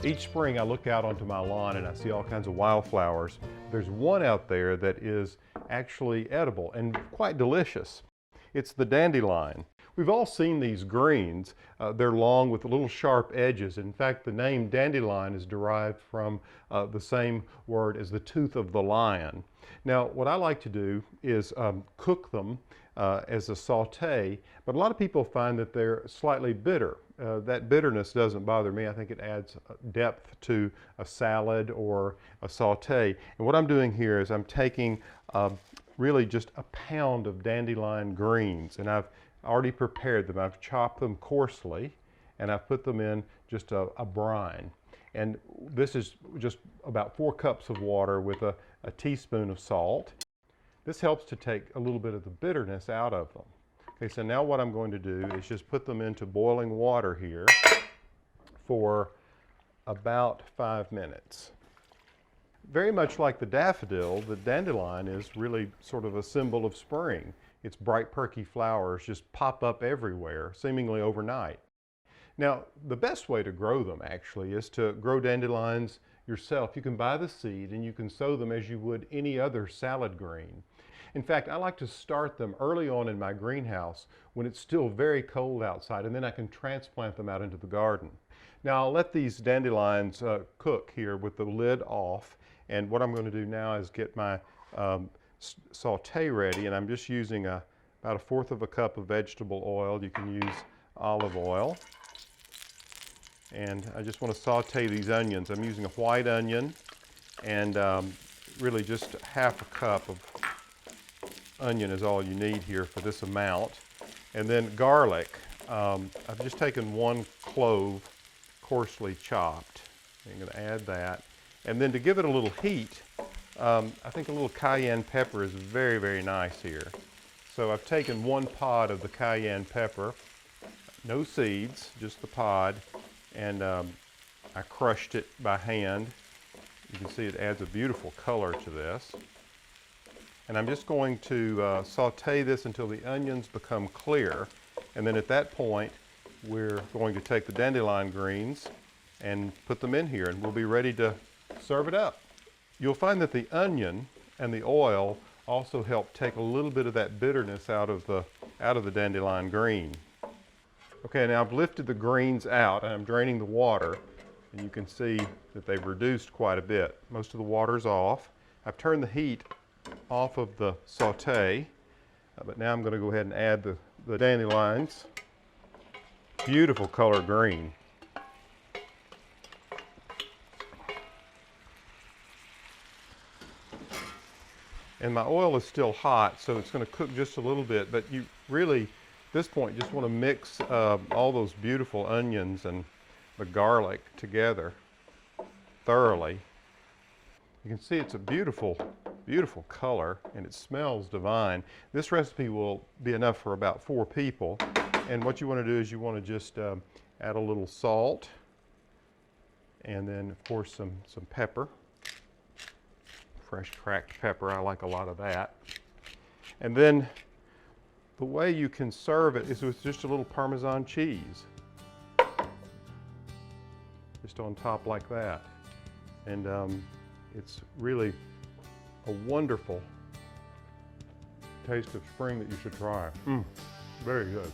Each spring I look out onto my lawn and I see all kinds of wildflowers. There's one out there that is actually edible and quite delicious. It's the dandelion. We've all seen these greens. They're long with little sharp edges. In fact, the name dandelion is derived from the same word as the tooth of the lion. Now, what I like to do is cook them as a saute, but a lot of people find that they're slightly bitter. That bitterness doesn't bother me. I think it adds depth to a salad or a saute. And what I'm doing here is I'm taking really just a pound of dandelion greens, and I've already prepared them. I've chopped them coarsely, and I've put them in just a brine. And this is just about 4 cups of water with a teaspoon of salt. This helps to take a little bit of the bitterness out of them. Okay, so now what I'm going to do is just put them into boiling water here for about 5 minutes. Very much like the daffodil, the dandelion is really sort of a symbol of spring. Its bright, perky flowers just pop up everywhere, seemingly overnight. Now, the best way to grow them actually is to grow dandelions yourself. You can buy the seed and you can sow them as you would any other salad green. In fact, I like to start them early on in my greenhouse when it's still very cold outside, and then I can transplant them out into the garden. Now, I'll let these dandelions cook here with the lid off, and what I'm going to do now is get my saute ready, and I'm just using about 1/4 of a cup of vegetable oil. You can use olive oil. And I just want to saute these onions. I'm using a white onion and really just 1/2 cup of onion is all you need here for this amount. And then garlic. I've just taken 1 clove coarsely chopped. I'm going to add that. And then to give it a little heat, I think a little cayenne pepper is very, very nice here. So I've taken 1 pod of the cayenne pepper, no seeds, just the pod, and I crushed it by hand. You can see it adds a beautiful color to this. And I'm just going to saute this until the onions become clear. And then at that point, we're going to take the dandelion greens and put them in here, and we'll be ready to serve it up. You'll find that the onion and the oil also help take a little bit of that bitterness out of the dandelion green. Okay, now I've lifted the greens out and I'm draining the water, and you can see that they've reduced quite a bit. Most of the water's off. I've turned the heat off of the saute, but now I'm going to go ahead and add the dandelions. Beautiful color green. And my oil is still hot, so it's going to cook just a little bit, but you really, at this point, just want to mix all those beautiful onions and the garlic together thoroughly. You can see it's a beautiful, beautiful color, and it smells divine. This recipe will be enough for about 4 people. And what you want to do is you want to just add a little salt, and then of course some pepper. Fresh cracked pepper, I like a lot of that. And then the way you can serve it is with just a little Parmesan cheese. Just on top like that. And it's really a wonderful taste of spring that you should try. Very good.